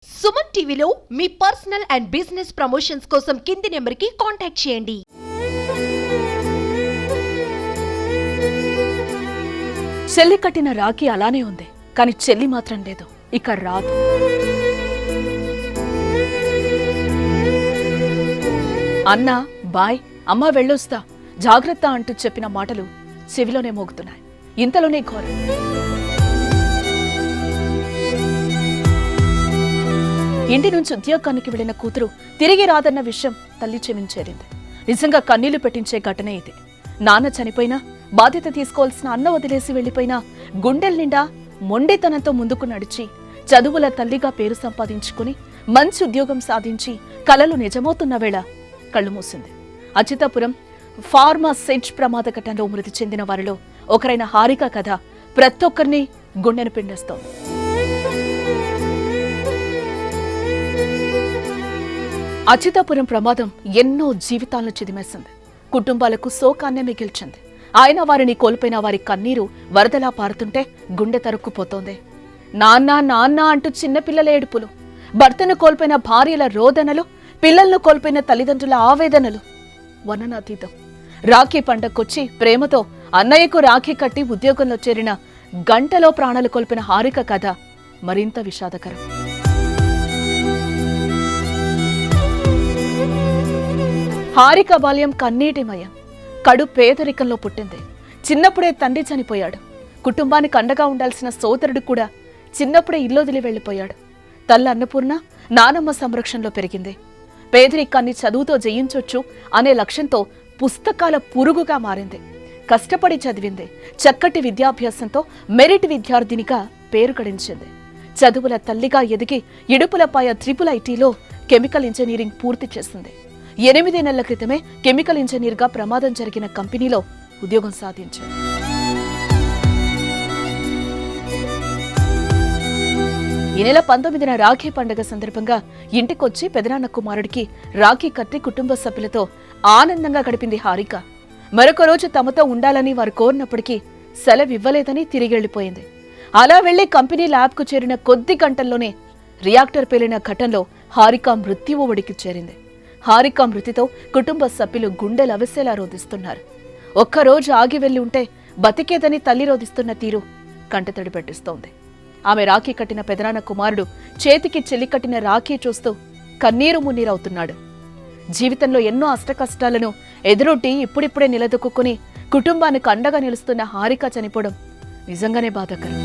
సుమన్ టీవీలో మీ personal and business promotions కోసం కింది నెంబర్కి కాంటాక్ట్ చేయండి. చెల్లి కట్టిన రాఖీ అలానే ఉంది, కానీ చెల్లి మాత్రం లేదు, ఇక రాదు. అన్నా బాయ్, అమ్మ వెళ్ళొస్తా, జాగ్రత్త అంటూ చెప్పిన మాటలు చెవిలోనే మోగుతున్నాయి. ఇంతలోనే ఘోరం. ఇంటి నుంచి ఉద్యోగానికి వెళ్లిన కూతురు తిరిగి రాదన్న విషయం తల్లి చెవించేరింది. నిజంగా కన్నీళ్లు పెట్టించే ఘటనే ఇది. నాన్న చనిపోయినా, బాధ్యత తీసుకోవాల్సిన అన్న వదిలేసి వెళ్లిపోయినా, గుండెల నిండా మొండితనంతో ముందుకు నడిచి చదువుల తల్లిగా పేరు సంపాదించుకుని మంచి ఉద్యోగం సాధించి కలలు నిజమవుతున్న వేళ కళ్ళు మూసింది. అచ్యుతాపురం ఫార్మా సెజ్ ప్రమాద ఘటనలో మృతి చెందిన వారిలో ఒకరైన హారిక కథ ప్రతి ఒక్కరిని గుండెను పిండేస్తోంది. అచ్యుతాపురం ప్రమాదం ఎన్నో జీవితాలను చిదిమేసింది. కుటుంబాలకు శోకాన్నే మిగిల్చింది. ఆయన వారిని కోల్పోయిన వారి కన్నీరు వరదలా పారుతుంటే గుండె తరుక్కుపోతోంది. నాన్న నాన్న అంటూ చిన్నపిల్లల ఏడుపులు, భర్తను కోల్పోయిన భార్యల రోదనలు, పిల్లలను కోల్పోయిన తల్లిదండ్రుల ఆవేదనలు వర్ణనాతీతం. రాఖీ పండగకొచ్చి ప్రేమతో అన్నయ్యకు రాఖీ కట్టి ఉద్యోగంలో చేరిన గంటలో ప్రాణాలు కోల్పోయిన హారిక కథ మరింత విషాదకరం. హారిక బాల్యం కన్నీటిమయం. కడు పేదరికంలో పుట్టింది. చిన్నప్పుడే తండ్రి చనిపోయాడు. కుటుంబానికి అండగా ఉండాల్సిన సోదరుడు కూడా చిన్నప్పుడే ఇల్లొదిలి వెళ్లిపోయాడు. తల్లి అన్నపూర్ణ నానమ్మ సంరక్షణలో పెరిగింది. పేదరికాన్ని చదువుతో జయించొచ్చు అనే లక్ష్యంతో పుస్తకాల పురుగుగా మారింది. కష్టపడి చదివింది. చక్కటి విద్యాభ్యాసంతో మెరిట్ విద్యార్థినిగా పేరు గడించింది. చదువుల తల్లిగా ఎదిగి ఇడుపులపాయ IIITలో కెమికల్ ఇంజనీరింగ్ పూర్తి చేసింది. 8 నెలల క్రితమే కెమికల్ ఇంజనీర్గా ప్రమాదం జరిగిన కంపెనీలో ఉద్యోగం సాధించారు. ఈ నెల 19న రాఖీ పండుగ సందర్భంగా ఇంటికొచ్చి పెదనాన్న కుమారుడికి రాఖీ కట్టి కుటుంబ సభ్యులతో ఆనందంగా గడిపింది హారిక. మరొక రోజు తమతో ఉండాలని వారు కోరినప్పటికీ సెలవివ్వలేదని తిరిగెళ్లిపోయింది. అలా వెళ్లి కంపెనీ ల్యాబ్కు చేరిన కొద్ది గంటల్లోనే రియాక్టర్ పేలిన ఘటనలో హారిక మృత్యువు ఒడికి చేరింది. హారిక మృతితో కుటుంబ సభ్యులు గుండెలవిసేలా రోధిస్తున్నారు. ఒక్కరోజు ఆగి వెళ్లి ఉంటే బతికేదని తల్లి రోధిస్తున్న తీరు కంటతడి పెట్టిస్తోంది. ఆమె రాఖీ కట్టిన పెదనాన్న కుమారుడు చేతికి చెల్లి కట్టిన రాఖీ చూస్తూ కన్నీరు మున్నీరవుతున్నాడు. జీవితంలో ఎన్నో అష్టకష్టాలను ఎదురొడ్డి ఇప్పుడిప్పుడే నిలదొక్కుని కుటుంబానికి అండగా నిలుస్తున్న హారిక చనిపోవడం నిజంగానే బాధాకరం.